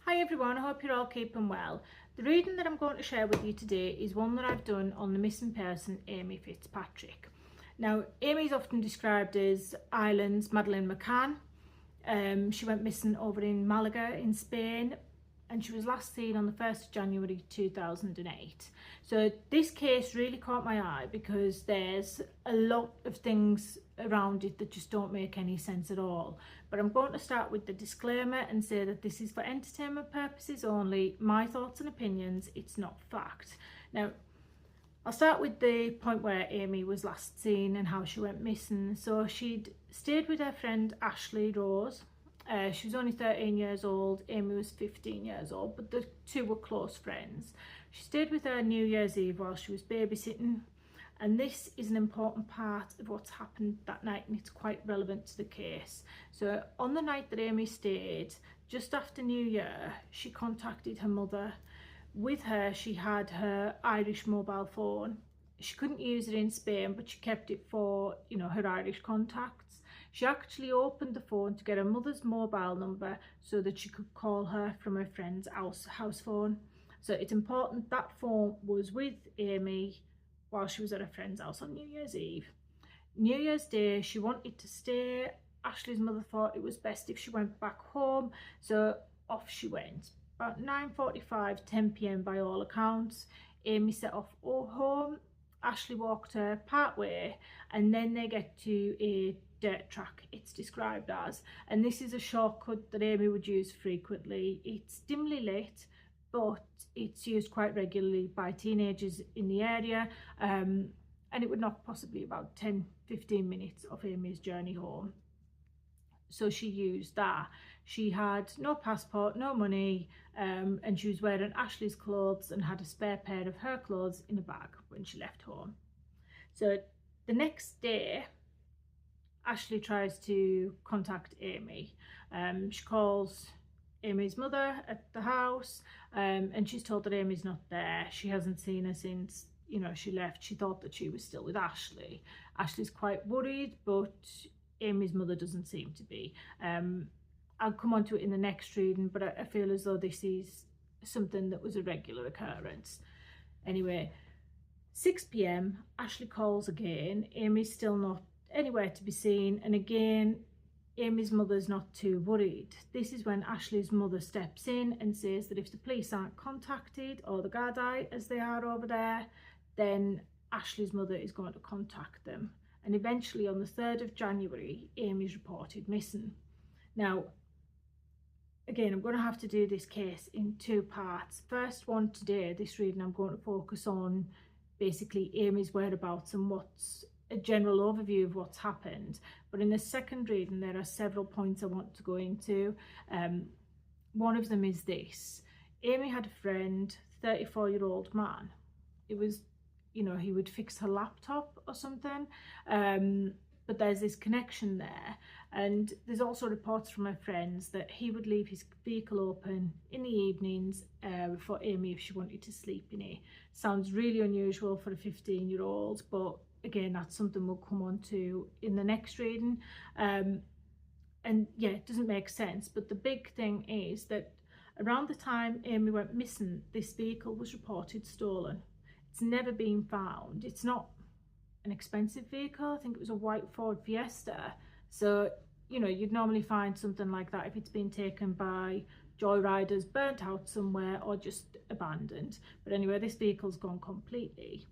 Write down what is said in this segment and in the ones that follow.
Hi everyone, I hope you're all keeping well. The reading that I'm going to share with you today is one that I've done on the missing person Amy Fitzpatrick. Now, Amy is often described as Ireland's Madeleine McCann. She went missing over in Málaga in Spain, and she was last seen on the 1st of January 2008. So this case really caught my eye because there's a lot of things around it that just don't make any sense at all. But I'm going to start with the disclaimer and say that this is for entertainment purposes only, my thoughts and opinions, it's not fact. Now, I'll start with the point where Amy was last seen and how she went missing. So she'd stayed with her friend Ashley Rose. She was only 13 years old, Amy was 15 years old, but the two were close friends. She stayed with her New Year's Eve while she was babysitting, and this is an important part of what's happened that night, and it's quite relevant to the case. So on the night that Amy stayed, just after New Year, she contacted her mother. With her, she had her Irish mobile phone. She couldn't use it in Spain, but she kept it for, her Irish contacts. She actually opened the phone to get her mother's mobile number so that she could call her from her friend's house phone. So it's important that phone was with Amy while she was at her friend's house on New Year's Eve. New Year's Day, she wanted to stay. Ashley's mother thought it was best if she went back home, so off she went. About 9:45, 10 p.m. by all accounts, Amy set off home. Ashley walked her part way, and then they get to a dirt track, it's described as, and this is a shortcut that Amy would use frequently. It's dimly lit, but it's used quite regularly by teenagers in the area, and it would knock possibly about 10-15 minutes of Amy's journey home. So she used that. She had no passport, no money, and she was wearing Ashley's clothes and had a spare pair of her clothes in a bag when she left home. So the next day, Ashley tries to contact Amy. She calls Amy's mother at the house, and she's told that Amy's not there. She hasn't seen her since she left. She thought that she was still with Ashley. Ashley's quite worried, but Amy's mother doesn't seem to be. I'll come on to it in the next reading, but I feel as though this is something that was a regular occurrence. Anyway, 6 p.m, Ashley calls again. Amy's still not anywhere to be seen, and again, Amy's mother's not too worried. This is when Ashley's mother steps in and says that if the police aren't contacted, or the Gardaí as they are over there, then Ashley's mother is going to contact them. And eventually on the 3rd of January, Amy's reported missing. Now, again, I'm going to have to do this case in two parts. First one today, this reading, I'm going to focus on basically Amy's whereabouts and what's a general overview of what's happened. But in the second reading, there are several points I want to go into. One of them is this. Amy had a friend, 34-year-old man. It was, he would fix her laptop or something. But there's this connection there. And there's also reports from her friends that he would leave his vehicle open in the evenings for Amy if she wanted to sleep in it. Sounds really unusual for a 15-year-old, but again, that's something we'll come on to in the next reading. And yeah, it doesn't make sense. But the big thing is that around the time Amy went missing, this vehicle was reported stolen. It's never been found. It's not an expensive vehicle. I think it was a white Ford Fiesta. So, you'd normally find something like that if it's been taken by joyriders, burnt out somewhere, or just abandoned. But anyway, this vehicle's gone completely.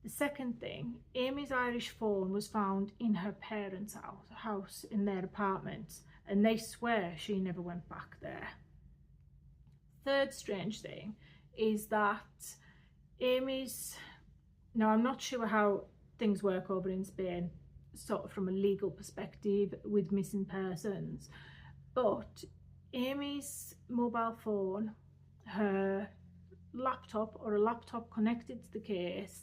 The second thing, Amy's Irish phone was found in her parents' house in their apartment, and they swear she never went back there. Third strange thing is that now I'm not sure how things work over in Spain, sort of from a legal perspective with missing persons, but Amy's mobile phone, her laptop or a laptop connected to the case,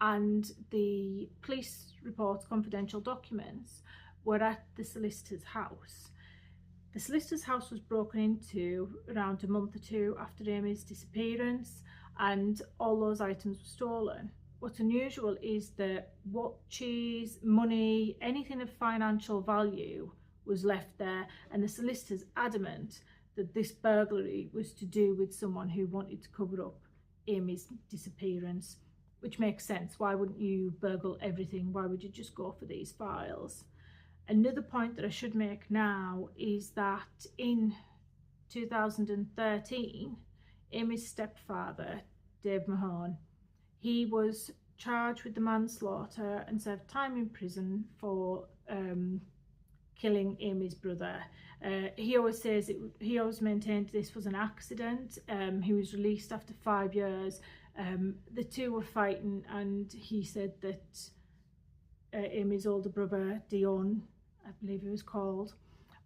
and the police reports, confidential documents, were at the solicitor's house. The solicitor's house was broken into around a month or two after Amy's disappearance, and all those items were stolen. What's unusual is that watches, money, anything of financial value was left there, and the solicitor's adamant that this burglary was to do with someone who wanted to cover up Amy's disappearance, which makes sense. Why wouldn't you burgle everything? Why would you just go for these files? Another point that I should make now is that in 2013, Amy's stepfather, Dave Mahone, he was charged with the manslaughter and served time in prison for killing Amy's brother. He always says he always maintained this was an accident. He was released after 5 years. The two were fighting, and he said that Amy's older brother, Dion, I believe he was called,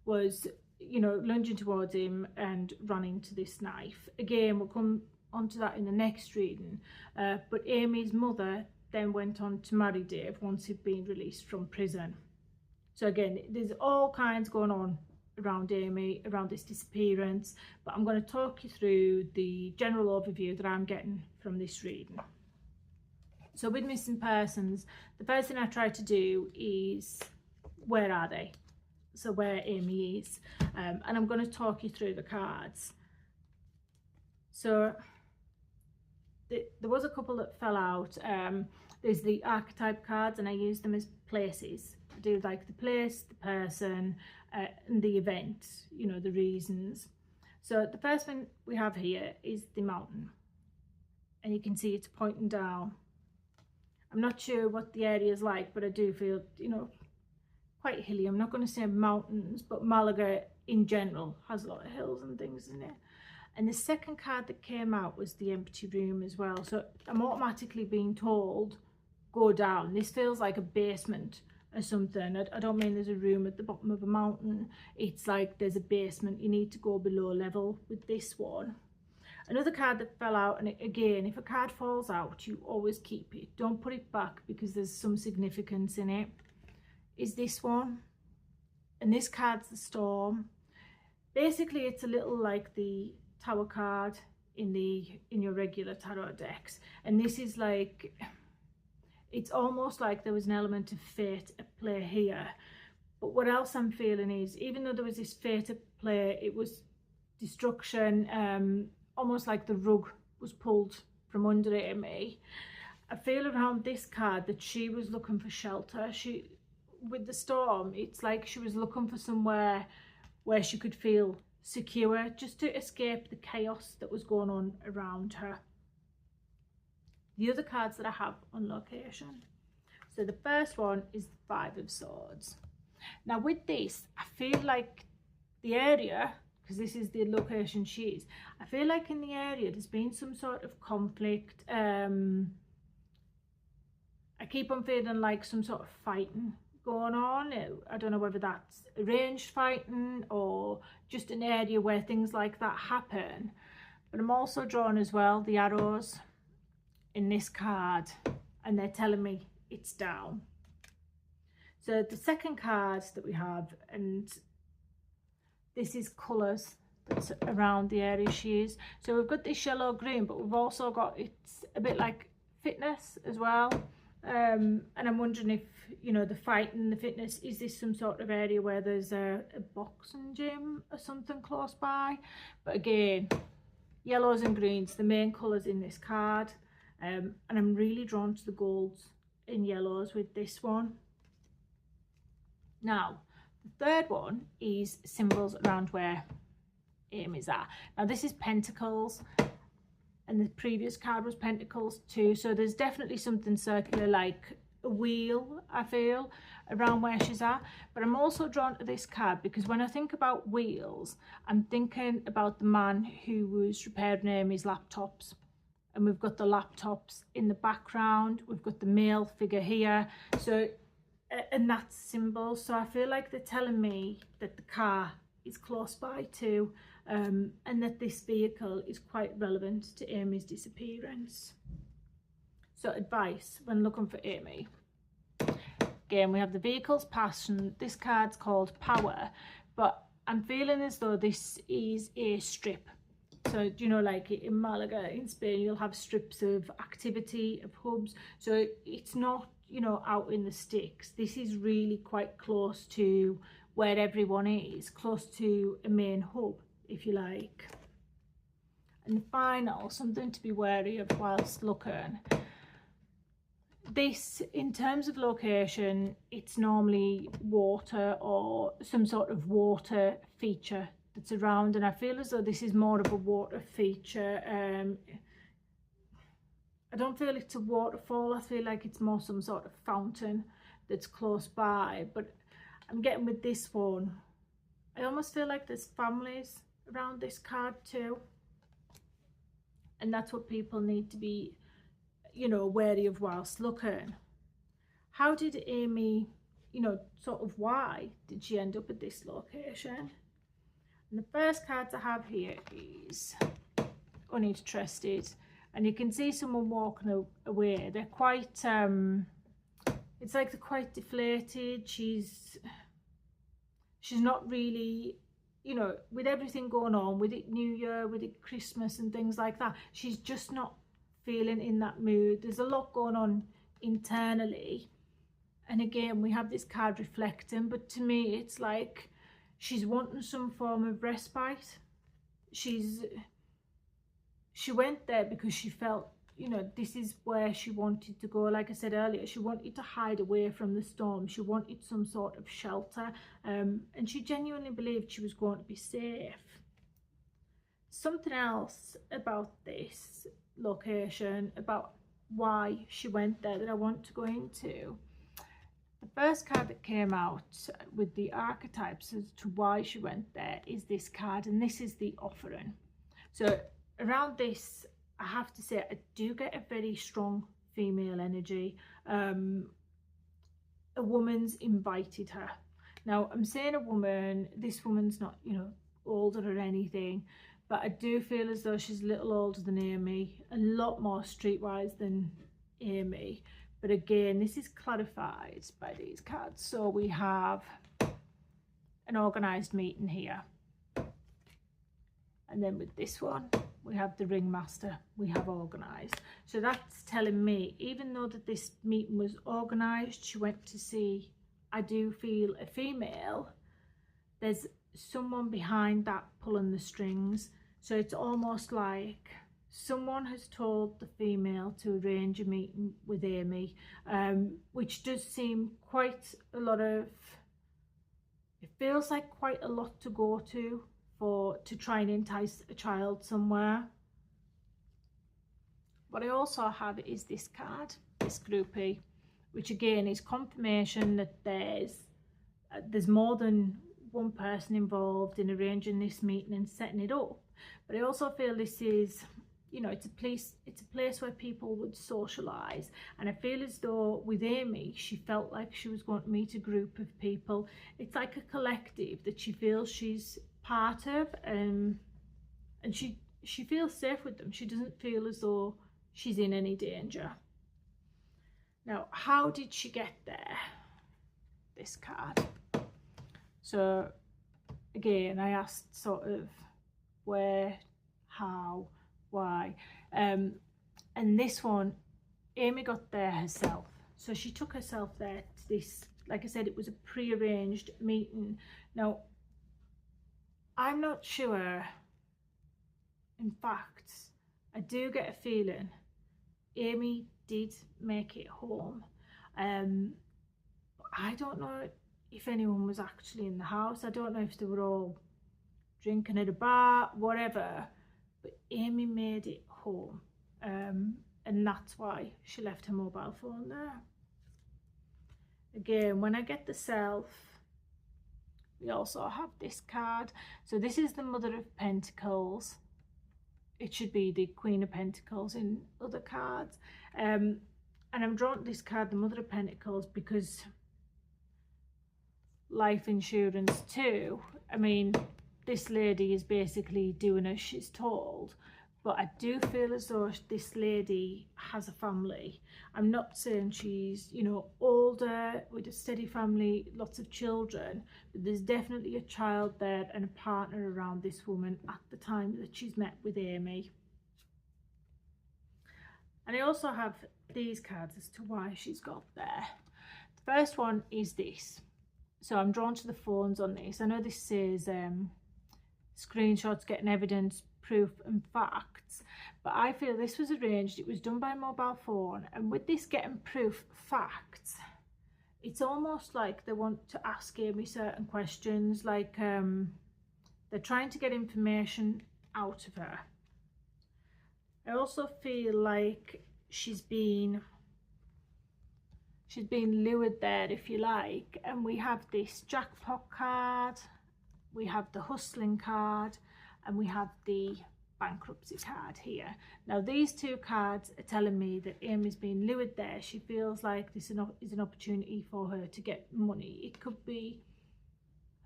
was, you know, lunging towards him and ran into this knife. Again, we'll come onto that in the next reading. But Amy's mother then went on to marry Dave once he'd been released from prison. So again, there's all kinds going on around Amy, around this disappearance, but I'm going to talk you through the general overview that I'm getting from this reading. So with missing persons, the first thing I try to do is, where are they? So where Amy is, and I'm going to talk you through the cards. So there was a couple that fell out. There's the archetype cards, and I use them as places. I do like the place, the person, and the event, you know, the reasons. So the first one we have here is the mountain, and you can see it's pointing down. I'm not sure what the area is like, but I do feel, you know, quite hilly. I'm not going to say mountains, but Málaga in general has a lot of hills and things in it. And the second card that came out was the empty room as well. So I'm automatically being told, go down. This feels like a basement or something. I don't mean there's a room at the bottom of a mountain. It's like there's a basement. You need to go below level with this one. Another card that fell out, and again, if a card falls out, you always keep it. Don't put it back because there's some significance in it, is this one. And this card's the storm. Basically, it's a little like the Tower card in your regular tarot decks, and this is like, it's almost like there was an element of fate at play here. But what else I'm feeling is, even though there was this fate at play, it was destruction, almost like the rug was pulled from under Amy. I feel around this card that she was looking for shelter. With the storm, it's like she was looking for somewhere where she could feel secure, just to escape the chaos that was going on around her. The other cards that I have on location. So the first one is the Five of Swords. Now with this, I feel like the area, because this is the location she is, I feel like in the area there's been some sort of conflict. I keep on feeling like some sort of fighting going on. I don't know whether that's arranged fighting or just an area where things like that happen. But I'm also drawing as well the arrows in this card, and they're telling me it's down. So the second card that we have, and this is colours that's around the area she is. So we've got this yellow green, but we've also got, it's a bit like fitness as well. And I'm wondering if, you know, the fighting, the fitness, is this some sort of area where there's a boxing gym or something close by? But again, yellows and greens, the main colours in this card. And I'm really drawn to the golds and yellows with this one. Now, the third one is symbols around where Amy's at. Now this is Pentacles, and the previous card was Pentacles too, so there's definitely something circular, like a wheel, I feel, around where she's at. But I'm also drawn to this card because when I think about wheels, I'm thinking about the man who was repairing Amy's laptops, and we've got the laptops in the background, we've got the male figure here, so, and that's symbol. So I feel like they're telling me that the car is close by too, and that this vehicle is quite relevant to Amy's disappearance. So advice when looking for Amy. Again, we have the vehicle's passion. This card's called Power, but I'm feeling as though this is a strip. So, you know, like in Malaga, in Spain, you'll have strips of activity, of hubs. So it's not, you know, out in the sticks. This is really quite close to where everyone is, close to a main hub, if you like. And the final, something to be wary of whilst looking. This, in terms of location, it's normally water or some sort of water feature that's around, and I feel as though this is more of a water feature. I don't feel it's a waterfall, I feel like it's more some sort of fountain that's close by, but I'm getting with this one, I almost feel like there's families around this card too, and that's what people need to be, you know, wary of whilst looking. How did Amy, you know, sort of why did she end up at this location? And the first cards I have here is uninterested, and you can see someone walking away. They're quite it's like they're quite deflated. She's not really, you know, with everything going on, with it New Year, with it Christmas and things like that, she's just not feeling in that mood. There's a lot going on internally, and again we have this card reflecting, but to me it's like she's wanting some form of respite. She went there because she felt, you know, this is where she wanted to go. Like I said earlier, she wanted to hide away from the storm. She wanted some sort of shelter, and she genuinely believed she was going to be safe. Something else about this location, about why she went there, that I want to go into. The first card that came out with the archetypes as to why she went there is this card, and this is the offering. So around this, I have to say, I do get a very strong female energy. A woman's invited her. Now, I'm saying a woman, this woman's not, you know, older or anything, but I do feel as though she's a little older than Amy, a lot more streetwise than Amy. But again, this is clarified by these cards. So we have an organised meeting here. And then with this one, we have the ringmaster, we have organised. So that's telling me, even though that this meeting was organised, she went to see, I do feel, a female, there's someone behind that pulling the strings. So it's almost like someone has told the female to arrange a meeting with Amy, which does seem quite a lot of, it feels like quite a lot to go to try and entice a child somewhere. What I also have is this card, this groupie, which again is confirmation that there's more than one person involved in arranging this meeting and setting it up. But I also feel this is, you know, it's a place where people would socialise, and I feel as though with Amy, she felt like she was going to meet a group of people. It's like a collective that she feels she's part of, and she feels safe with them. She doesn't feel as though she's in any danger. Now, how did she get there? This card. So again, I asked sort of where, how, why, and this one, Amy got there herself. So she took herself there to this, like I said, it was a pre-arranged meeting. Now, I'm not sure, in fact, I do get a feeling Amy did make it home. I don't know if anyone was actually in the house. I don't know if they were all drinking at a bar, whatever, but Amy made it home, and that's why she left her mobile phone there. Again, when I get the self, we also have this card. So this is the Mother of Pentacles. It should be the Queen of Pentacles in other cards, and I'm drawn to this card, the Mother of Pentacles, because life insurance too. I mean, this lady is basically doing as she's told, but I do feel as though this lady has a family. I'm not saying she's, you know, older with a steady family, lots of children, but there's definitely a child there and a partner around this woman at the time that she's met with Amy. And I also have these cards as to why she's got there. The first one is this. So I'm drawn to the phones on this. I know this says screenshots, getting evidence, proof and facts. But I feel this was arranged, it was done by mobile phone, and with this getting proof, facts, it's almost like they want to ask Amy certain questions, like they're trying to get information out of her. I also feel like she's been lured there, if you like, and we have this jackpot card, we have the hustling card, and we have the bankruptcy card here. Now these two cards are telling me that Amy's been lured there. She feels like this is an opportunity for her to get money. It could be,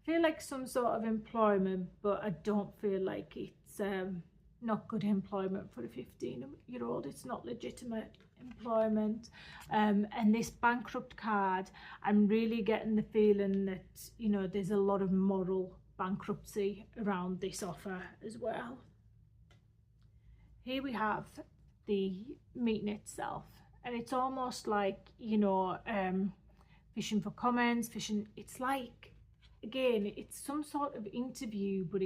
I feel like some sort of employment, but I don't feel like it's not good employment for a 15-year-old. It's not legitimate employment. And this bankrupt card, I'm really getting the feeling that, you know, there's a lot of moral bankruptcy around this offer as well. Here we have the meeting itself, and it's almost like, you know, fishing for comments, it's like, again, it's some sort of interview, but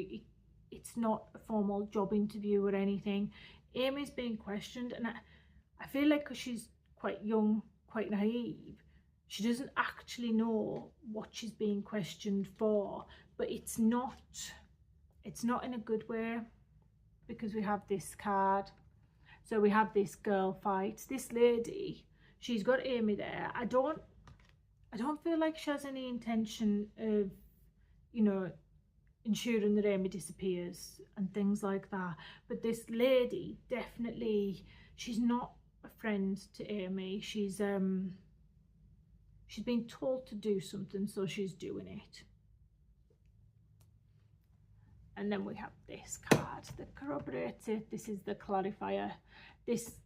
it's not a formal job interview or anything. Amy's being questioned, and I feel like, because she's quite young, quite naive, she doesn't actually know what she's being questioned for, but it's not in a good way, because we have this card. So we have this girl fight. This lady, she's got Amy there. I don't feel like she has any intention of, you know, ensuring that Amy disappears and things like that. But this lady, definitely, she's not a friend to Amy. She's been told to do something, so she's doing it. And then we have this card that corroborates it. This is the clarifier. This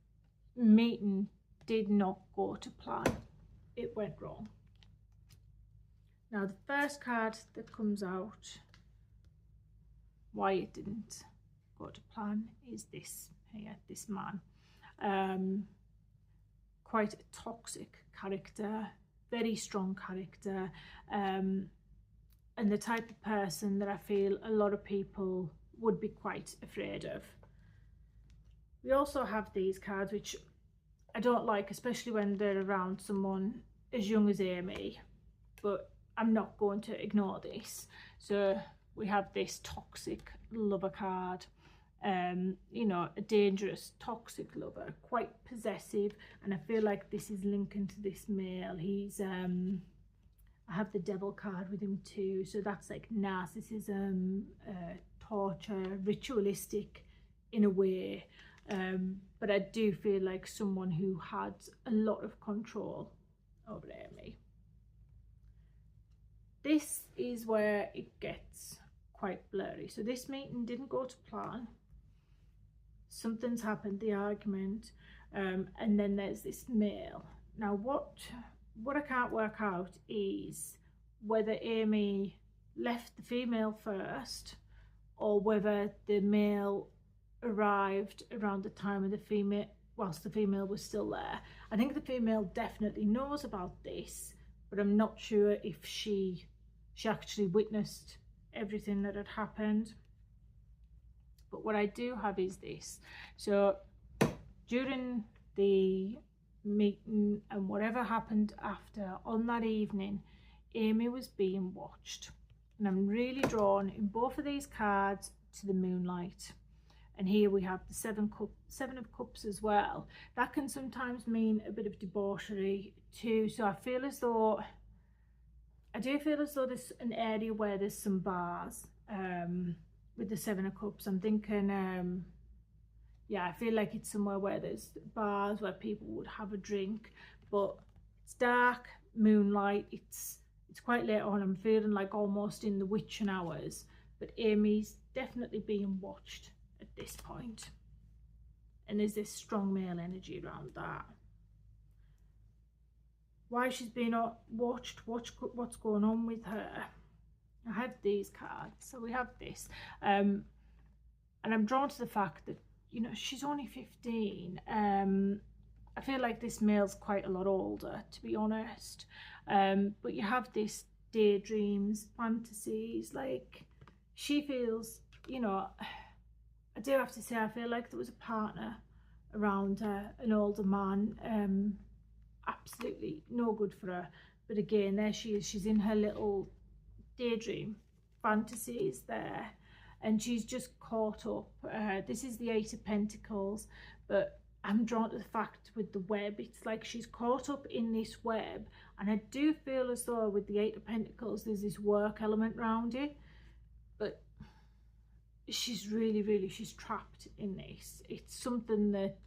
meeting did not go to plan. It went wrong. Now the first card that comes out, why it didn't go to plan, is this here, this man. Quite a toxic character, very strong character, and the type of person that I feel a lot of people would be quite afraid of. We also have these cards, which I don't like, especially when they're around someone as young as Amy, but I'm not going to ignore this. So we have this toxic lover card, you know, a dangerous toxic lover, quite possessive, and I feel like this is linking to this male. He's I have the devil card with him too, so that's like narcissism, torture, ritualistic in a way, but I do feel like someone who had a lot of control over Amy. This is where it gets quite blurry. So this meeting didn't go to plan. Something's happened, the argument, and then there's this male. Now what I can't work out is whether Amy left the female first, or whether the male arrived around the time of the female, whilst the female was still there. I think the female definitely knows about this, but I'm not sure if she actually witnessed everything that had happened. But what I do have is this. So during the meeting and whatever happened after, on that evening, Amy was being watched, and I'm really drawn in both of these cards to the moonlight. And here we have the seven of cups as well. That can sometimes mean a bit of debauchery too. So I do feel as though there's an area where there's some bars with the 7 of cups. I'm thinking yeah, I feel like it's somewhere where there's bars where people would have a drink, but it's dark, moonlight, it's quite late on. I'm feeling like almost in the witching hours, but Amy's definitely being watched at this point, and there's this strong male energy around that. Why she's being watched, what's going on with her. I have these cards, so we have this, and I'm drawn to the fact that, you know, she's only 15. I feel like this male's quite a lot older, to be honest, but you have this daydreams, fantasies, like she feels you know, I do have to say, I feel like there was a partner around her, an older man, absolutely no good for her. But again, there she is, she's in her little daydream fantasies there, and she's just caught up. This is the Eight of Pentacles, but I'm drawn to the fact with the web, it's like she's caught up in this web, and I do feel as though with the Eight of Pentacles there's this work element around it, but she's really she's trapped in this. It's something that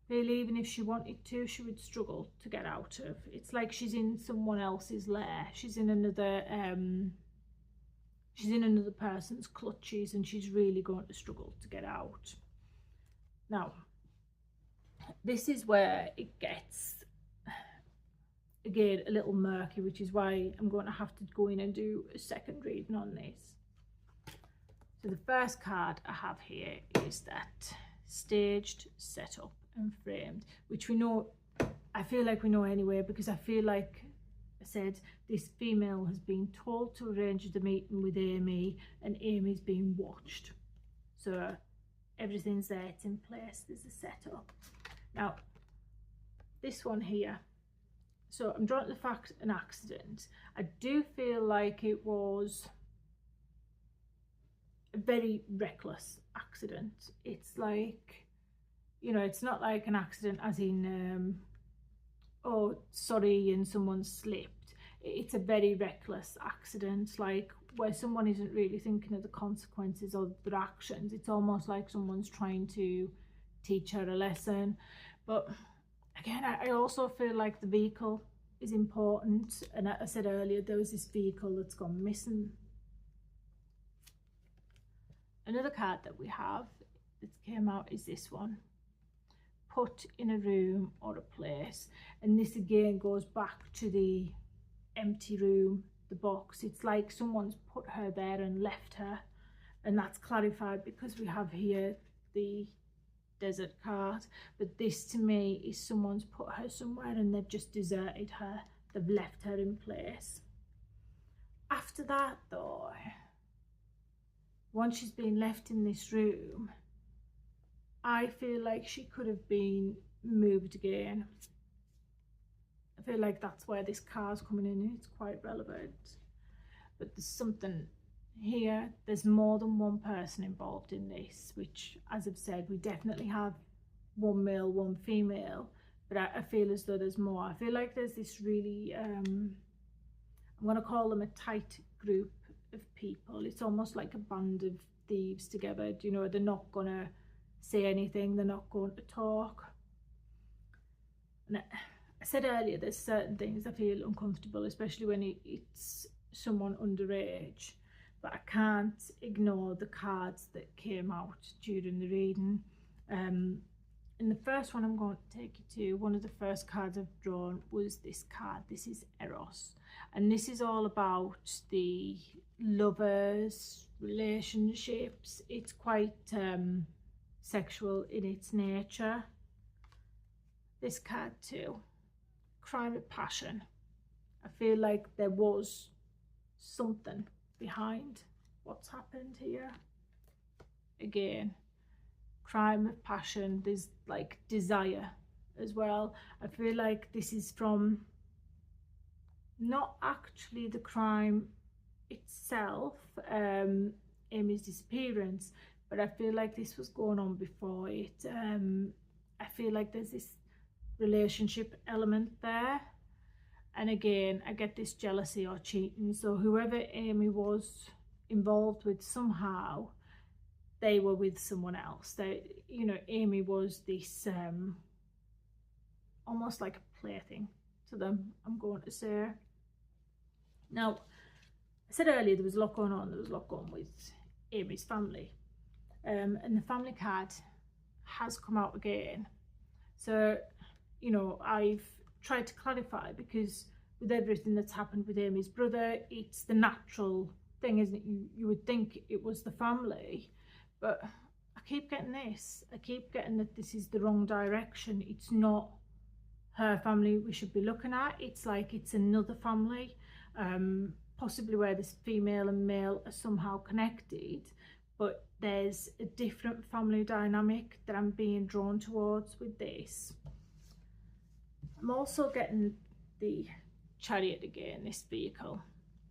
really, even if she wanted to, she would struggle to get out of. It's like she's in someone else's lair, she's in another person's clutches, and she's really going to struggle to get out. Now, this is where it gets, again, a little murky, which is why I'm going to have to go in and do a second reading on this. So the first card I have here is that staged, set up and framed, which we know, I feel like we know anyway, because I feel like I said this female has been told to arrange the meeting with Amy, and Amy's being watched. So everything's there, it's in place, there's a setup. Now, this one here, so I'm drawn to the fact an accident. I do feel like it was a very reckless accident. It's like, you know, it's not like an accident as in, oh, sorry, and someone slipped. It's a very reckless accident, like where someone isn't really thinking of the consequences of their actions. It's almost like someone's trying to teach her a lesson. But again, I also feel like the vehicle is important, and I said earlier there was this vehicle that's gone missing. Another card that we have that came out is this one, put in a room or a place, and this again goes back to the empty room, the box. It's like someone's put her there and left her, and that's clarified because we have here the desert card. But this to me is someone's put her somewhere and they've just deserted her, they've left her in place. After that though, once she's been left in this room, I feel like she could have been moved again. I feel like that's where this card's coming in, and it's quite relevant. But there's something here, there's more than one person involved in this, which, as I've said, we definitely have one male, one female, but I feel as though there's more. I feel like there's this really, I'm going to call them a tight group of people. It's almost like a band of thieves together. You know, they're not going to say anything, they're not going to talk. And I said earlier, there's certain things I feel uncomfortable, especially when it's someone underage, but I can't ignore the cards that came out during the reading. And the first one I'm going to take you to, one of the first cards I've drawn was this card. This is Eros, and this is all about the lovers, relationships. It's quite sexual in its nature. This card too, crime of passion. I feel like there was something behind what's happened here. Again, crime of passion, there's like desire as well. I feel like this is from not actually the crime itself, Amy's disappearance, but I feel like this was going on before it. I feel like there's this relationship element there, and again I get this jealousy or cheating. So whoever Amy was involved with, somehow they were with someone else. They, you know, Amy was this almost like a plaything to them, I'm going to say. Now, I said earlier there was a lot going on. There was a lot going with Amy's family, and the family card has come out again. So, you know, I've tried to clarify, because with everything that's happened with Amy's brother, it's the natural thing, isn't it? You would think it was the family, but I keep getting this. I keep getting that this is the wrong direction. It's not her family we should be looking at. It's like it's another family, possibly where this female and male are somehow connected, but there's a different family dynamic that I'm being drawn towards with this. I'm also getting the Chariot again, this vehicle,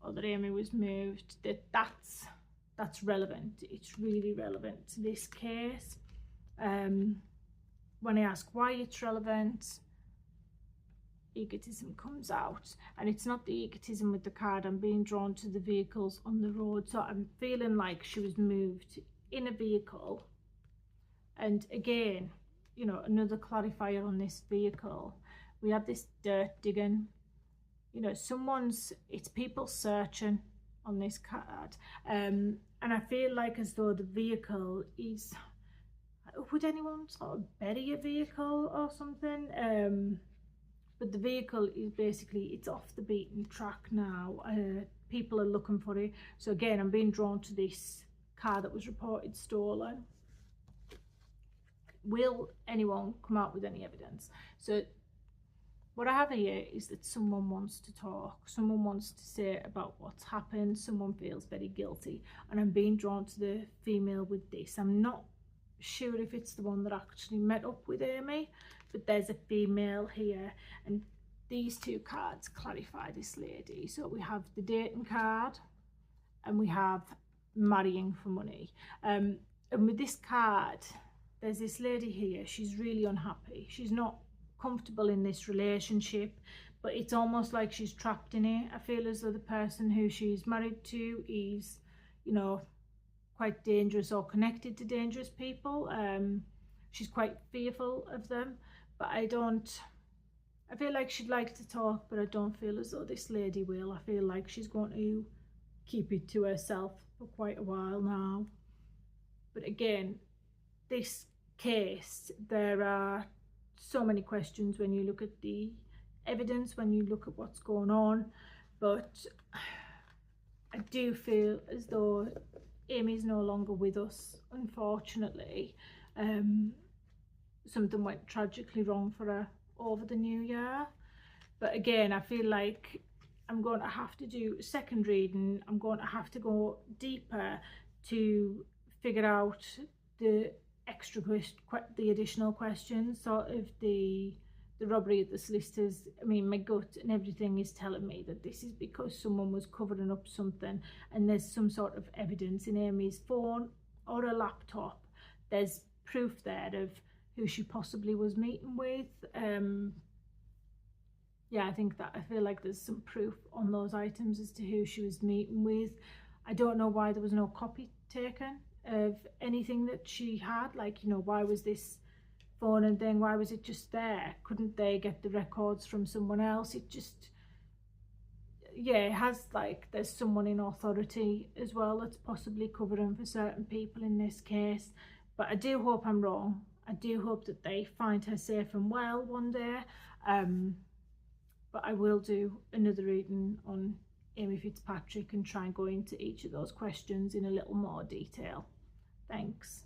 or that Amy was moved, that's relevant. It's really relevant to this case. When I ask why it's relevant, egotism comes out, and it's not the egotism with the card. I'm being drawn to the vehicles on the road, so I'm feeling like she was moved in a vehicle. And again, you know, another clarifier on this vehicle, we have this dirt digging, you know, it's people searching on this card, and I feel like as though the vehicle is, would anyone sort of bury a vehicle or something? But the vehicle is basically, it's off the beaten track now. People are looking for it. So again, I'm being drawn to this car that was reported stolen. Will anyone come out with any evidence? So what I have here is that someone wants to talk. Someone wants to say about what's happened. Someone feels very guilty. And I'm being drawn to the female with this. I'm not sure if it's the one that actually met up with Amy, but there's a female here, and these two cards clarify this lady. So we have the dating card and we have marrying for money, and with this card there's this lady here. She's really unhappy. She's not comfortable in this relationship, but it's almost like she's trapped in it. I feel as though the person who she's married to is, you know, quite dangerous or connected to dangerous people. She's quite fearful of them, but I feel like she'd like to talk, but I don't feel as though this lady will. I feel like she's going to keep it to herself for quite a while now. But again, this case, there are so many questions when you look at the evidence, when you look at what's going on, but I do feel as though Amy's no longer with us, unfortunately. Something went tragically wrong for her over the new year. But again, I feel like I'm going to have to do a second reading. I'm going to have to go deeper to figure out the additional questions, sort of the robbery at the solicitors. I mean, my gut and everything is telling me that this is because someone was covering up something, and there's some sort of evidence in Amy's phone or a laptop. There's proof there of who she possibly was meeting with. Yeah, I feel like there's some proof on those items as to who she was meeting with. I don't know why there was no copy taken of anything that she had. Like, you know, why was this phone and thing, why was it just there? Couldn't they get the records from someone else? It just, yeah, it has, like, there's someone in authority as well that's possibly covering for certain people in this case. But I do hope I'm wrong. I do hope that they find her safe and well one day. But I will do another reading on Amy Fitzpatrick and try and go into each of those questions in a little more detail. Thanks.